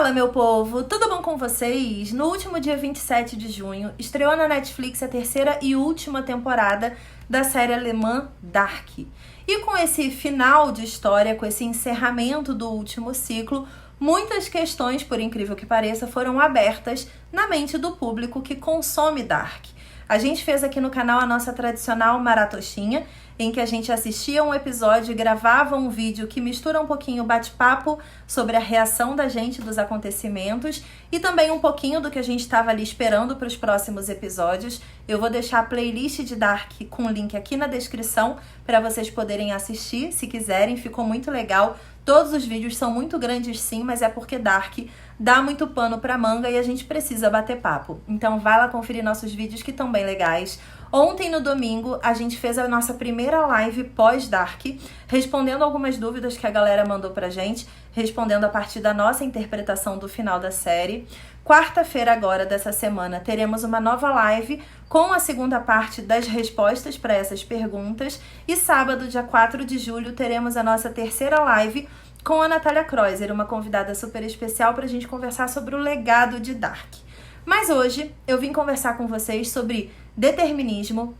Fala, meu povo! Tudo bom com vocês? No último dia 27 de junho, estreou na Netflix a terceira e última temporada da série alemã Dark. E com esse final de história, com esse encerramento do último ciclo, muitas questões, por incrível que pareça, foram abertas na mente do público que consome Dark. A gente fez aqui no canal a nossa tradicional maratochinha, em que a gente assistia um episódio e gravava um vídeo que mistura um pouquinho o bate-papo sobre a reação da gente dos acontecimentos e também um pouquinho do que a gente estava ali esperando para os próximos episódios. Eu vou deixar a playlist de Dark com o link aqui na descrição para vocês poderem assistir, se quiserem. Ficou muito legal. Todos os vídeos são muito grandes sim, mas é porque Dark dá muito pano para manga e a gente precisa bater papo. Então vai lá conferir nossos vídeos que estão bem legais. Ontem, no domingo, a gente fez a nossa primeira live pós-Dark, respondendo algumas dúvidas que a galera mandou pra gente, respondendo a partir da nossa interpretação do final da série. Quarta-feira agora dessa semana teremos uma nova live com a segunda parte das respostas para essas perguntas. E sábado, dia 4 de julho, teremos a nossa terceira live com a Natália Kreuzer, uma convidada super especial para a gente conversar sobre o legado de Dark. Mas hoje eu vim conversar com vocês sobre determinismo,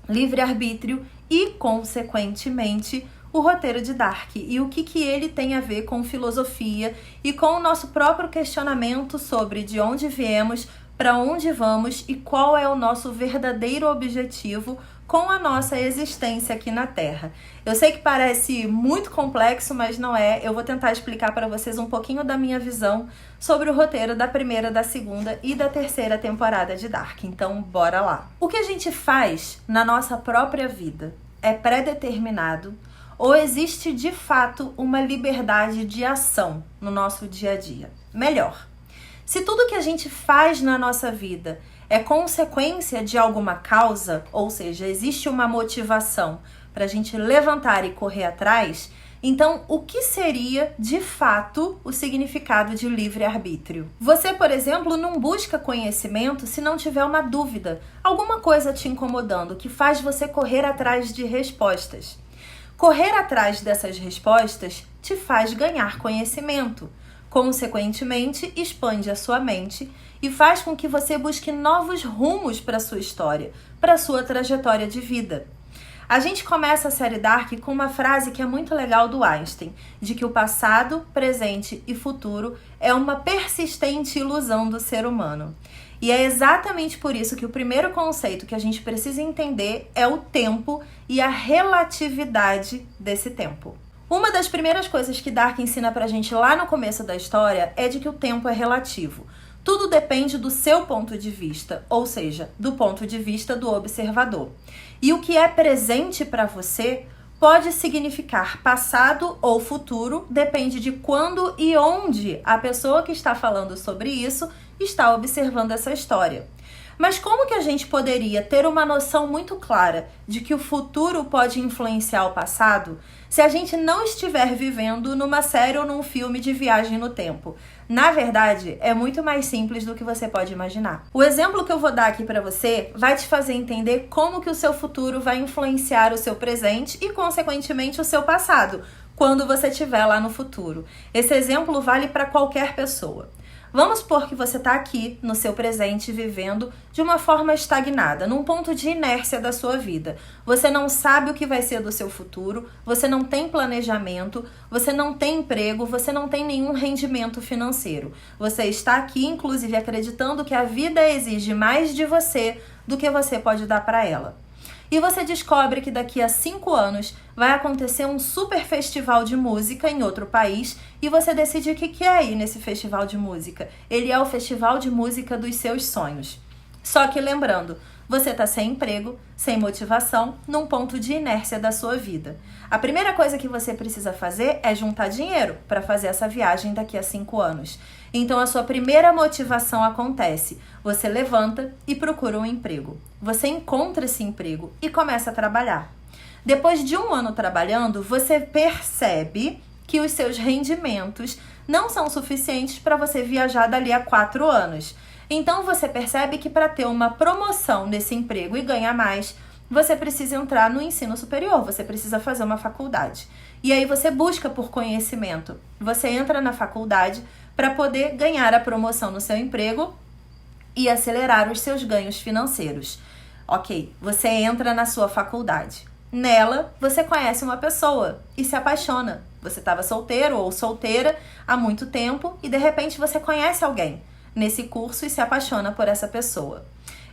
livre-arbítrio e, consequentemente, o roteiro de Dark e o que ele tem a ver com filosofia e com o nosso próprio questionamento sobre de onde viemos, para onde vamos e qual é o nosso verdadeiro objetivo com a nossa existência aqui na Terra. Eu sei que parece muito complexo, mas não é. Eu vou tentar explicar para vocês um pouquinho da minha visão sobre o roteiro da primeira, da segunda e da terceira temporada de Dark. Então, bora lá. O que a gente faz na nossa própria vida é pré-determinado ou existe de fato uma liberdade de ação no nosso dia a dia? Melhor, se tudo que a gente faz na nossa vida é consequência de alguma causa, ou seja, existe uma motivação para a gente levantar e correr atrás, então o que seria de fato o significado de livre-arbítrio? Você, por exemplo, não busca conhecimento se não tiver uma dúvida, alguma coisa te incomodando que faz você correr atrás de respostas. Correr atrás dessas respostas te faz ganhar conhecimento. Consequentemente, expande a sua mente e faz com que você busque novos rumos para a sua história, para a sua trajetória de vida. A gente começa a série Dark com uma frase que é muito legal do Einstein, de que o passado, presente e futuro é uma persistente ilusão do ser humano. E é exatamente por isso que o primeiro conceito que a gente precisa entender é o tempo e a relatividade desse tempo. Uma das primeiras coisas que Dark ensina pra gente lá no começo da história é de que o tempo é relativo. Tudo depende do seu ponto de vista, ou seja, do ponto de vista do observador. E o que é presente para você pode significar passado ou futuro, depende de quando e onde a pessoa que está falando sobre isso está observando essa história. Mas como que a gente poderia ter uma noção muito clara de que o futuro pode influenciar o passado se a gente não estiver vivendo numa série ou num filme de viagem no tempo? Na verdade, é muito mais simples do que você pode imaginar. O exemplo que eu vou dar aqui para você vai te fazer entender como que o seu futuro vai influenciar o seu presente e, consequentemente, o seu passado, quando você estiver lá no futuro. Esse exemplo vale para qualquer pessoa. Vamos supor que você está aqui no seu presente vivendo de uma forma estagnada, num ponto de inércia da sua vida. Você não sabe o que vai ser do seu futuro, você não tem planejamento, você não tem emprego, você não tem nenhum rendimento financeiro. Você está aqui, inclusive, acreditando que a vida exige mais de você do que você pode dar para ela. E você descobre que daqui a 5 anos vai acontecer um super festival de música em outro país e você decide que é ir nesse festival de música. Ele é o festival de música dos seus sonhos. Só que lembrando, você está sem emprego, sem motivação, num ponto de inércia da sua vida. A primeira coisa que você precisa fazer é juntar dinheiro para fazer essa viagem daqui a 5 anos. Então a sua primeira motivação acontece. Você levanta e procura um emprego. Você encontra esse emprego e começa a trabalhar. Depois de 1 ano trabalhando, você percebe que os seus rendimentos não são suficientes para você viajar dali a 4 anos. Então você percebe que para ter uma promoção nesse emprego e ganhar mais, você precisa entrar no ensino superior, você precisa fazer uma faculdade. E aí você busca por conhecimento. Você entra na faculdade para poder ganhar a promoção no seu emprego e acelerar os seus ganhos financeiros. Ok, você entra na sua faculdade. Nela, você conhece uma pessoa e se apaixona. Você estava solteiro ou solteira há muito tempo e de repente você conhece alguém nesse curso e se apaixona por essa pessoa.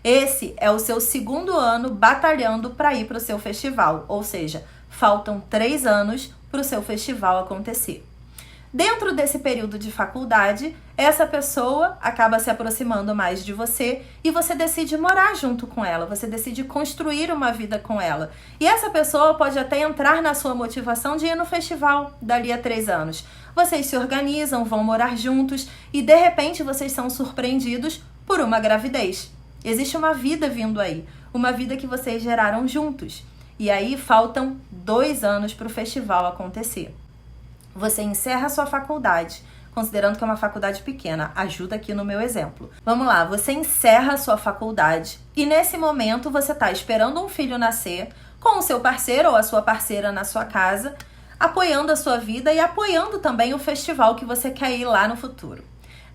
Esse é o seu segundo ano batalhando para ir para o seu festival, ou seja, faltam 3 anos para o seu festival acontecer. Dentro desse período de faculdade, essa pessoa acaba se aproximando mais de você e você decide morar junto com ela, você decide construir uma vida com ela. E essa pessoa pode até entrar na sua motivação de ir no festival dali a 3 anos. Vocês se organizam, vão morar juntos e de repente vocês são surpreendidos por uma gravidez. Existe uma vida vindo aí, uma vida que vocês geraram juntos. E aí faltam 2 anos para o festival acontecer. Você encerra a sua faculdade, considerando que é uma faculdade pequena, ajuda aqui no meu exemplo. Vamos lá, você encerra a sua faculdade e nesse momento você está esperando um filho nascer com o seu parceiro ou a sua parceira na sua casa, apoiando a sua vida e apoiando também o festival que você quer ir lá no futuro.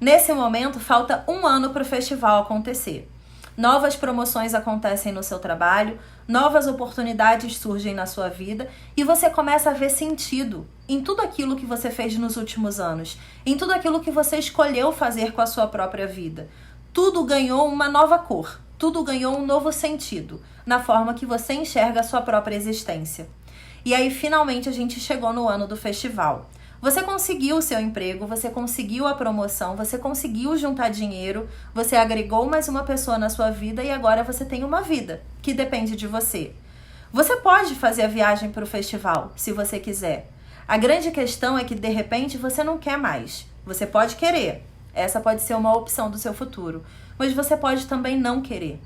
Nesse momento, falta 1 ano para o festival acontecer. Novas promoções acontecem no seu trabalho, novas oportunidades surgem na sua vida e você começa a ver sentido em tudo aquilo que você fez nos últimos anos, em tudo aquilo que você escolheu fazer com a sua própria vida. Tudo ganhou uma nova cor, tudo ganhou um novo sentido na forma que você enxerga a sua própria existência. E aí, finalmente, a gente chegou no ano do festival. Você conseguiu o seu emprego, você conseguiu a promoção, você conseguiu juntar dinheiro, você agregou mais uma pessoa na sua vida e agora você tem uma vida que depende de você. Você pode fazer a viagem para o festival, se você quiser. A grande questão é que, de repente, você não quer mais. Você pode querer. Essa pode ser uma opção do seu futuro. Mas você pode também não querer.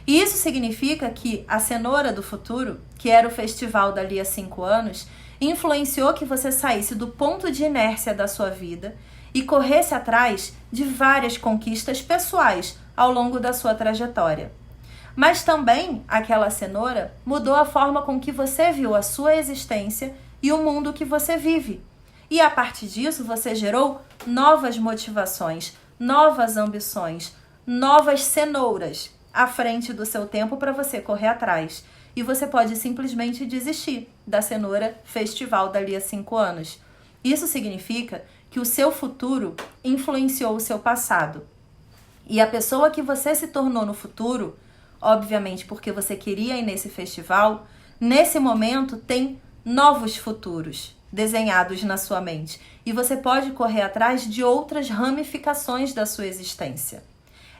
E isso significa que a cenoura do futuro, que era o festival dali a 5 anos, influenciou que você saísse do ponto de inércia da sua vida e corresse atrás de várias conquistas pessoais ao longo da sua trajetória. Mas também aquela cenoura mudou a forma com que você viu a sua existência e o mundo que você vive. E a partir disso você gerou novas motivações, novas ambições, novas cenouras à frente do seu tempo para você correr atrás. E você pode simplesmente desistir da cenoura festival dali a 5 anos. Isso significa que o seu futuro influenciou o seu passado. E a pessoa que você se tornou no futuro, obviamente porque você queria ir nesse festival, nesse momento tem novos futuros desenhados na sua mente. E você pode correr atrás de outras ramificações da sua existência.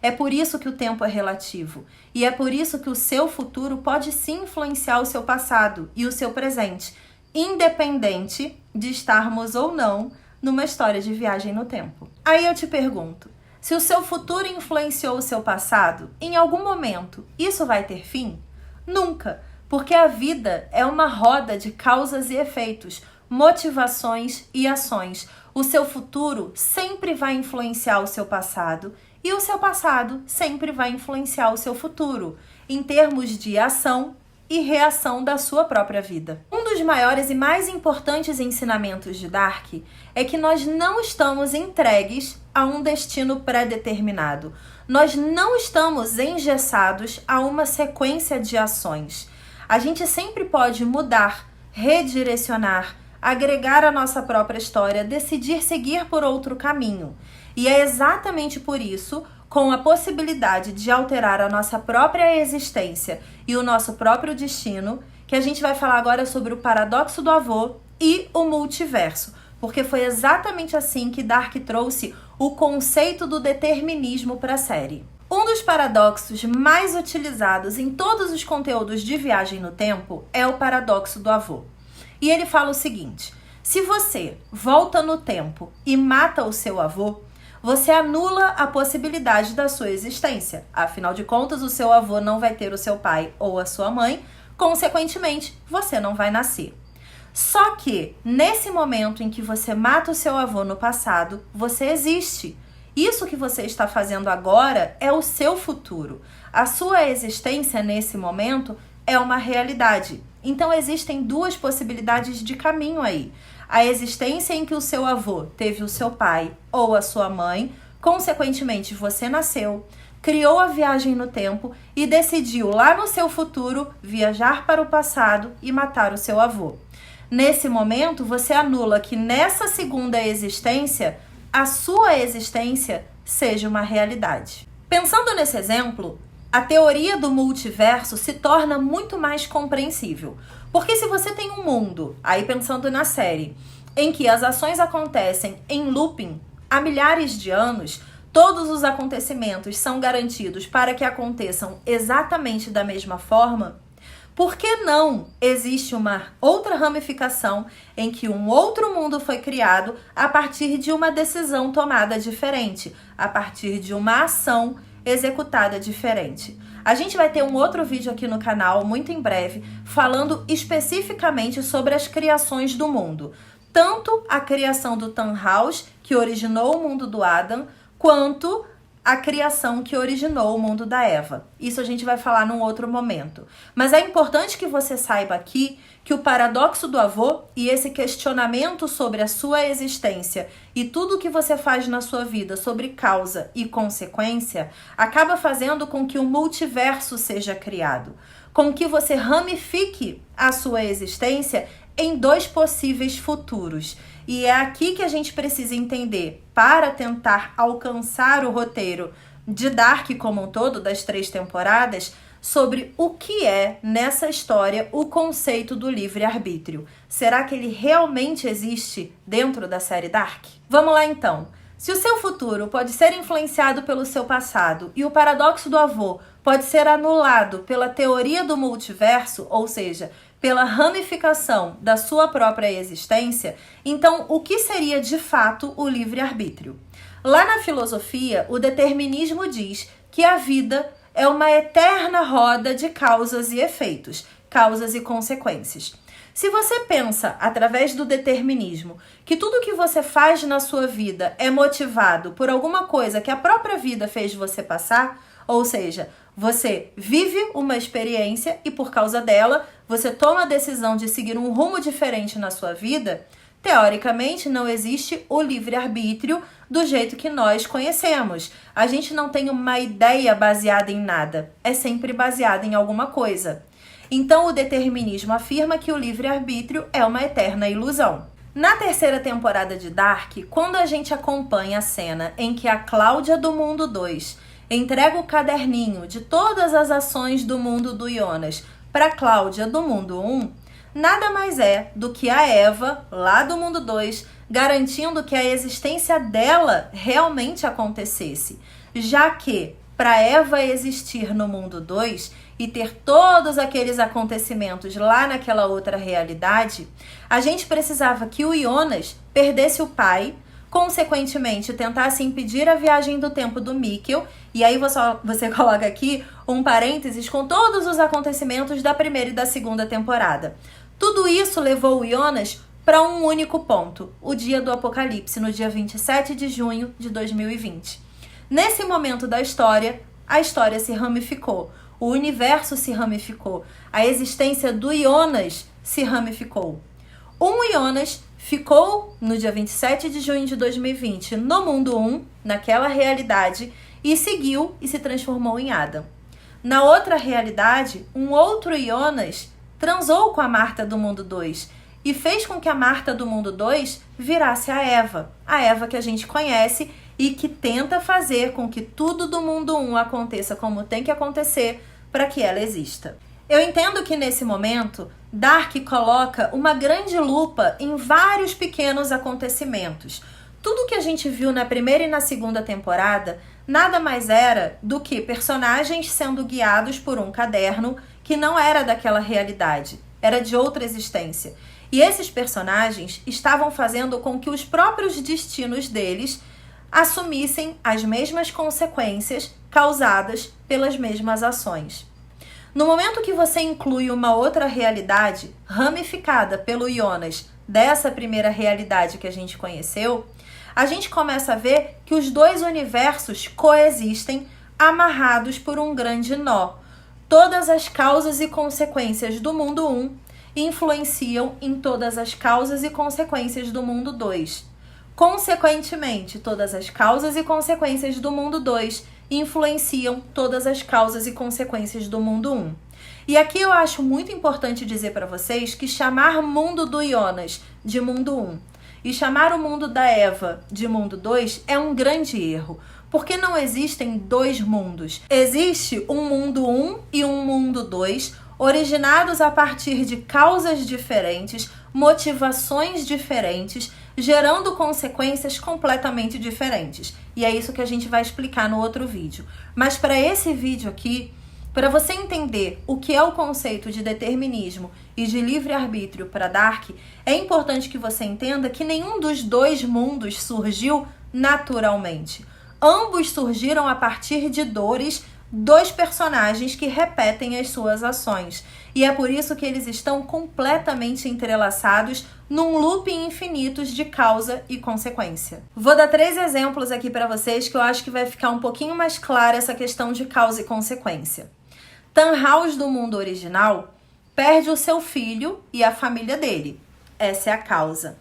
É por isso que o tempo é relativo. E é por isso que o seu futuro pode sim influenciar o seu passado e o seu presente, independente de estarmos ou não numa história de viagem no tempo. Aí eu te pergunto, se o seu futuro influenciou o seu passado, em algum momento isso vai ter fim? Nunca, porque a vida é uma roda de causas e efeitos, motivações e ações. O seu futuro sempre vai influenciar o seu passado e o seu passado sempre vai influenciar o seu futuro, em termos de ação e reação da sua própria vida. Um dos maiores e mais importantes ensinamentos de Dark é que nós não estamos entregues a um destino pré-determinado. Nós não estamos engessados a uma sequência de ações. A gente sempre pode mudar, redirecionar, agregar a nossa própria história, decidir seguir por outro caminho. E é exatamente por isso, com a possibilidade de alterar a nossa própria existência e o nosso próprio destino, que a gente vai falar agora sobre o paradoxo do avô e o multiverso, porque foi exatamente assim que Dark trouxe o conceito do determinismo para a série. Um dos paradoxos mais utilizados em todos os conteúdos de viagem no tempo é o paradoxo do avô. E ele fala o seguinte: se você volta no tempo e mata o seu avô, você anula a possibilidade da sua existência. Afinal de contas, o seu avô não vai ter o seu pai ou a sua mãe, consequentemente, você não vai nascer. Só que, nesse momento em que você mata o seu avô no passado, você existe. Isso que você está fazendo agora é o seu futuro. A sua existência nesse momento é uma realidade. Então existem 2 possibilidades de caminho aí. a existência em que o seu avô teve o seu pai ou a sua mãe, consequentemente você nasceu, criou a viagem no tempo e decidiu lá no seu futuro viajar para o passado e matar o seu avô. Nesse momento, você anula que nessa segunda existência, a sua existência seja uma realidade. Pensando nesse exemplo, a teoria do multiverso se torna muito mais compreensível. Porque se você tem um mundo, aí pensando na série, em que as ações acontecem em looping há milhares de anos, todos os acontecimentos são garantidos para que aconteçam exatamente da mesma forma, por que não existe uma outra ramificação em que um outro mundo foi criado a partir de uma decisão tomada diferente, a partir de uma ação executada diferente? A gente vai ter um outro vídeo aqui no canal, muito em breve, falando especificamente sobre as criações do mundo. Tanto a criação do Tannhaus, que originou o mundo do Adam, quanto a criação que originou o mundo da Eva. Isso a gente vai falar num outro momento. Mas é importante que você saiba aqui que o paradoxo do avô e esse questionamento sobre a sua existência e tudo que você faz na sua vida sobre causa e consequência acaba fazendo com que o multiverso seja criado, com que você ramifique a sua existência em dois possíveis futuros. E é aqui que a gente precisa entender, para tentar alcançar o roteiro de Dark como um todo, das 3 temporadas, sobre o que é, nessa história, o conceito do livre-arbítrio. Será que ele realmente existe dentro da série Dark? Vamos lá então. Se o seu futuro pode ser influenciado pelo seu passado e o paradoxo do avô pode ser anulado pela teoria do multiverso, ou seja, pela ramificação da sua própria existência, então o que seria de fato o livre-arbítrio? Lá na filosofia, o determinismo diz que a vida é uma eterna roda de causas e efeitos, causas e consequências. Se você pensa, através do determinismo, que tudo que você faz na sua vida é motivado por alguma coisa que a própria vida fez você passar, ou seja, você vive uma experiência e por causa dela, você toma a decisão de seguir um rumo diferente na sua vida, teoricamente não existe o livre-arbítrio do jeito que nós conhecemos. A gente não tem uma ideia baseada em nada, é sempre baseada em alguma coisa. Então o determinismo afirma que o livre-arbítrio é uma eterna ilusão. Na 3ª temporada de Dark, quando a gente acompanha a cena em que a Cláudia do mundo 2 entrega o caderninho de todas as ações do mundo do Jonas para Cláudia do mundo 1, nada mais é do que a Eva, lá do mundo 2, garantindo que a existência dela realmente acontecesse, já que para Eva existir no mundo 2 e ter todos aqueles acontecimentos lá naquela outra realidade, a gente precisava que o Jonas perdesse o pai, consequentemente tentasse impedir a viagem do tempo do Mikkel, e aí você coloca aqui um parênteses com todos os acontecimentos da 1ª e da 2ª temporada. Tudo isso levou o Jonas para um único ponto, o dia do apocalipse, no dia 27 de junho de 2020. Nesse momento da história, a história se ramificou, o universo se ramificou, a existência do Jonas se ramificou. Um Jonas ficou no dia 27 de junho de 2020 no mundo 1, naquela realidade, e seguiu e se transformou em Adam. Na outra realidade, um outro Jonas transou com a Marta do mundo 2 e fez com que a Marta do mundo 2 virasse a Eva que a gente conhece e que tenta fazer com que tudo do mundo 1 aconteça como tem que acontecer para que ela exista. Eu entendo que nesse momento, Dark coloca uma grande lupa em vários pequenos acontecimentos. Tudo que a gente viu na 1ª e na 2ª temporada nada mais era do que personagens sendo guiados por um caderno que não era daquela realidade, era de outra existência. E esses personagens estavam fazendo com que os próprios destinos deles assumissem as mesmas consequências causadas pelas mesmas ações. No momento que você inclui uma outra realidade ramificada pelo Jonas dessa 1ª realidade que a gente conheceu, a gente começa a ver que os dois universos coexistem amarrados por um grande nó. Todas as causas e consequências do mundo 1 influenciam em todas as causas e consequências do mundo 2. Consequentemente, todas as causas e consequências do mundo 2 influenciam todas as causas e consequências do mundo 1. E aqui eu acho muito importante dizer para vocês que chamar mundo do Jonas de mundo 1 e chamar o mundo da Eva de mundo 2 é um grande erro, porque não existem dois mundos. Existe um mundo 1 e um mundo 2, originados a partir de causas diferentes, motivações diferentes, gerando consequências completamente diferentes. E é isso que a gente vai explicar no outro vídeo. Mas para esse vídeo aqui, para você entender o que é o conceito de determinismo e de livre-arbítrio para Dark, é importante que você entenda que nenhum dos dois mundos surgiu naturalmente. Ambos surgiram a partir de dores dos personagens que repetem as suas ações. E é por isso que eles estão completamente entrelaçados num looping infinito de causa e consequência. Vou dar 3 exemplos aqui para vocês que eu acho que vai ficar um pouquinho mais clara essa questão de causa e consequência. Tannhaus, do mundo original, perde o seu filho e a família dele. Essa é a causa.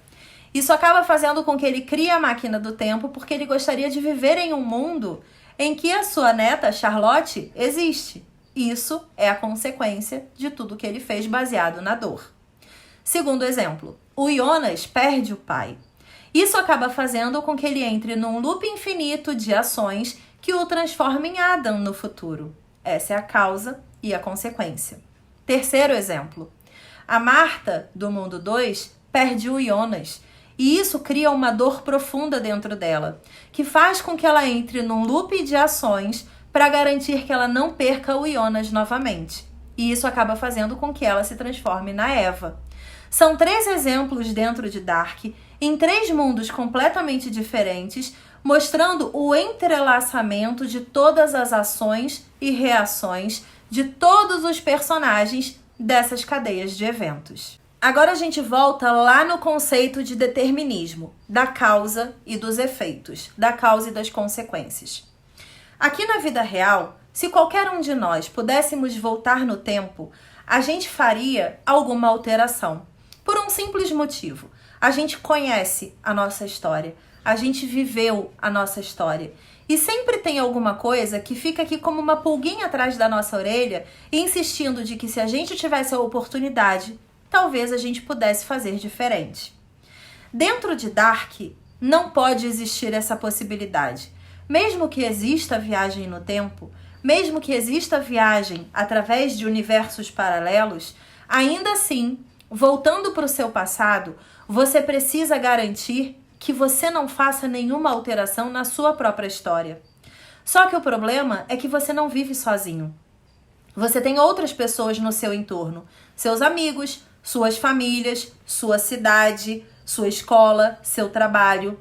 Isso acaba fazendo com que ele crie a máquina do tempo porque ele gostaria de viver em um mundo em que a sua neta, Charlotte, existe. Isso é a consequência de tudo que ele fez baseado na dor. Segundo exemplo, o Jonas perde o pai. Isso acaba fazendo com que ele entre num loop infinito de ações que o transforma em Adam no futuro. Essa é a causa e a consequência. Terceiro exemplo, a Marta, do mundo 2, perde o Jonas. E isso cria uma dor profunda dentro dela, que faz com que ela entre num loop de ações para garantir que ela não perca o Jonas novamente. E isso acaba fazendo com que ela se transforme na Eva. São 3 exemplos dentro de Dark, em 3 mundos completamente diferentes, mostrando o entrelaçamento de todas as ações e reações de todos os personagens dessas cadeias de eventos. Agora a gente volta lá no conceito de determinismo, da causa e dos efeitos, da causa e das consequências. Aqui na vida real, se qualquer um de nós pudéssemos voltar no tempo, a gente faria alguma alteração. Por um simples motivo. A gente conhece a nossa história, a gente viveu a nossa história. E sempre tem alguma coisa que fica aqui como uma pulguinha atrás da nossa orelha, insistindo de que se a gente tivesse a oportunidade, talvez a gente pudesse fazer diferente. Dentro de Dark, não pode existir essa possibilidade. Mesmo que exista viagem no tempo, mesmo que exista viagem através de universos paralelos, ainda assim, voltando para o seu passado, você precisa garantir que você não faça nenhuma alteração na sua própria história. Só que o problema é que você não vive sozinho. Você tem outras pessoas no seu entorno, seus amigos, suas famílias, sua cidade, sua escola, seu trabalho.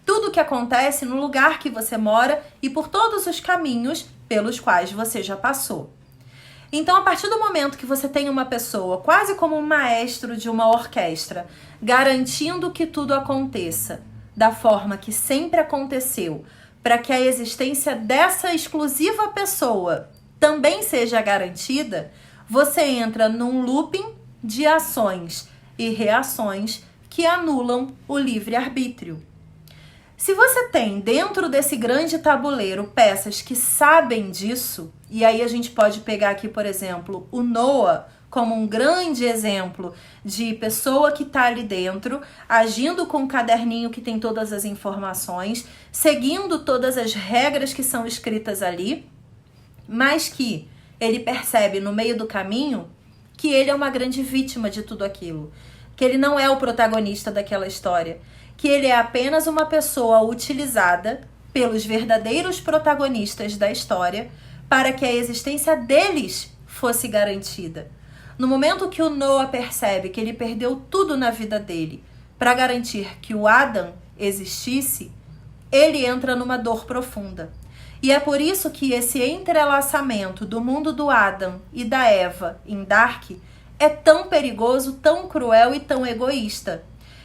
Tudo que acontece no lugar que você mora e por todos os caminhos pelos quais você já passou. Então, a partir do momento que você tem uma pessoa, quase como um maestro de uma orquestra, garantindo que tudo aconteça da forma que sempre aconteceu, para que a existência dessa exclusiva pessoa também seja garantida, você entra num looping de ações e reações que anulam o livre-arbítrio. Se você tem dentro desse grande tabuleiro peças que sabem disso, e aí a gente pode pegar aqui, por exemplo, o Noah como um grande exemplo de pessoa que está ali dentro, agindo com um caderninho que tem todas as informações, seguindo todas as regras que são escritas ali, mas que ele percebe no meio do caminho que ele é uma grande vítima de tudo aquilo, que ele não é o protagonista daquela história, que ele é apenas uma pessoa utilizada pelos verdadeiros protagonistas da história para que a existência deles fosse garantida. No momento que o Noah percebe que ele perdeu tudo na vida dele para garantir que o Adam existisse, ele entra numa dor profunda. E é por isso que esse entrelaçamento do mundo do Adam e da Eva em Dark é tão perigoso, tão cruel e tão egoísta.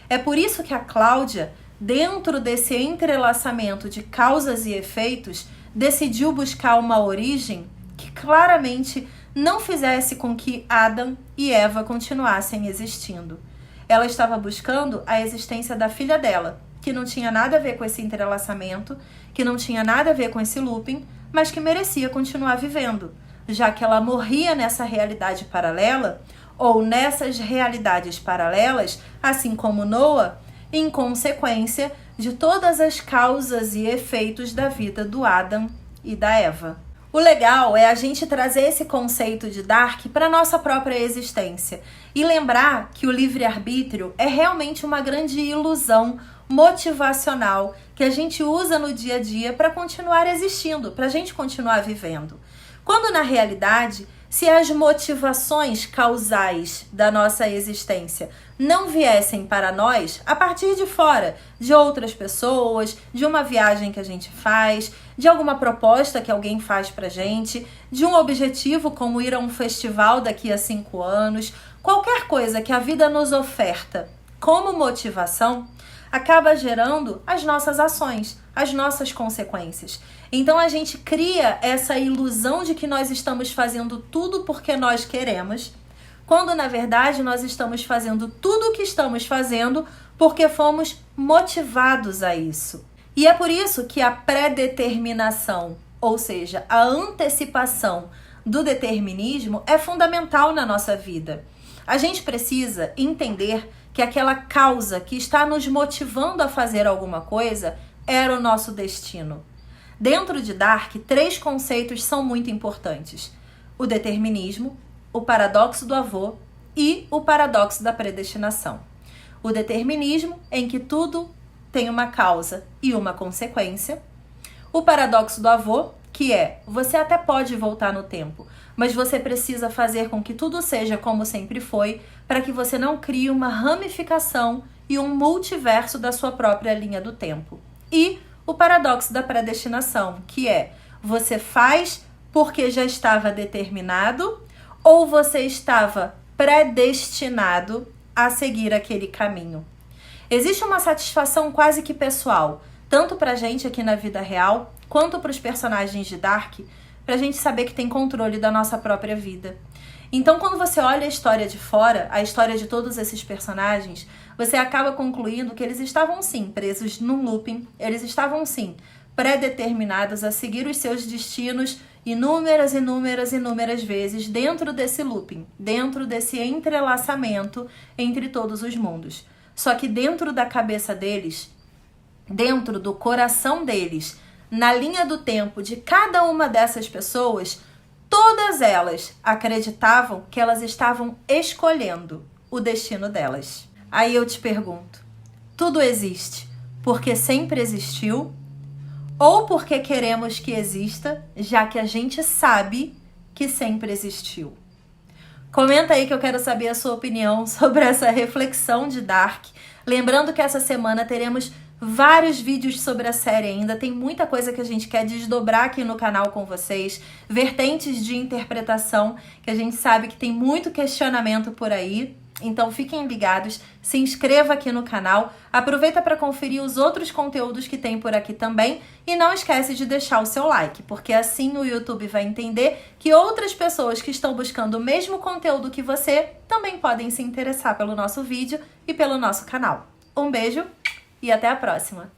É por isso que a Cláudia, dentro desse entrelaçamento de causas e efeitos, decidiu buscar uma origem que claramente não fizesse com que Adão e Eva continuassem existindo. Ela estava buscando a existência da filha dela, que não tinha nada a ver com esse entrelaçamento, que não tinha nada a ver com esse looping, mas que merecia continuar vivendo, já que ela morria nessa realidade paralela, ou nessas realidades paralelas, assim como Noah, em consequência de todas as causas e efeitos da vida do Adão e da Eva. O legal é a gente trazer esse conceito de Dark para a nossa própria existência e lembrar que o livre-arbítrio é realmente uma grande ilusão motivacional que a gente usa no dia a dia para continuar existindo, para a gente continuar vivendo. Quando na realidade, se as motivações causais da nossa existência não viessem para nós a partir de fora, de outras pessoas, de uma viagem que a gente faz, de alguma proposta que alguém faz pra gente, de um objetivo como ir a um festival daqui a 5 anos, qualquer coisa que a vida nos oferta como motivação, acaba gerando as nossas ações, as nossas consequências. Então a gente cria essa ilusão de que nós estamos fazendo tudo porque nós queremos, quando na verdade nós estamos fazendo tudo o que estamos fazendo porque fomos motivados a isso. E é por isso que a predeterminação, ou seja, a antecipação do determinismo é fundamental na nossa vida. A gente precisa entender que aquela causa que está nos motivando a fazer alguma coisa era o nosso destino. Dentro de Dark, 3 conceitos são muito importantes: o determinismo, o paradoxo do avô e o paradoxo da predestinação. O determinismo, em que tudo tem uma causa e uma consequência. O paradoxo do avô, que é, você até pode voltar no tempo, mas você precisa fazer com que tudo seja como sempre foi, para que você não crie uma ramificação e um multiverso da sua própria linha do tempo. E o paradoxo da predestinação, que é, você faz porque já estava determinado ou você estava predestinado a seguir aquele caminho. Existe uma satisfação quase que pessoal, tanto pra gente aqui na vida real, quanto para os personagens de Dark, pra gente saber que tem controle da nossa própria vida. Então, quando você olha a história de fora, a história de todos esses personagens, você acaba concluindo que eles estavam sim presos num looping, eles estavam sim pré-determinados a seguir os seus destinos inúmeras vezes dentro desse looping, dentro desse entrelaçamento entre todos os mundos. Só que dentro da cabeça deles, dentro do coração deles, na linha do tempo de cada uma dessas pessoas, todas elas acreditavam que elas estavam escolhendo o destino delas. Aí eu te pergunto, tudo existe porque sempre existiu ou porque queremos que exista, já que a gente sabe que sempre existiu? Comenta aí que eu quero saber a sua opinião sobre essa reflexão de Dark. Lembrando que essa semana teremos vários vídeos sobre a série ainda, tem muita coisa que a gente quer desdobrar aqui no canal com vocês, vertentes de interpretação, que a gente sabe que tem muito questionamento por aí. Então fiquem ligados, se inscreva aqui no canal, aproveita para conferir os outros conteúdos que tem por aqui também e não esquece de deixar o seu like, porque assim o YouTube vai entender que outras pessoas que estão buscando o mesmo conteúdo que você também podem se interessar pelo nosso vídeo e pelo nosso canal. Um beijo e até a próxima!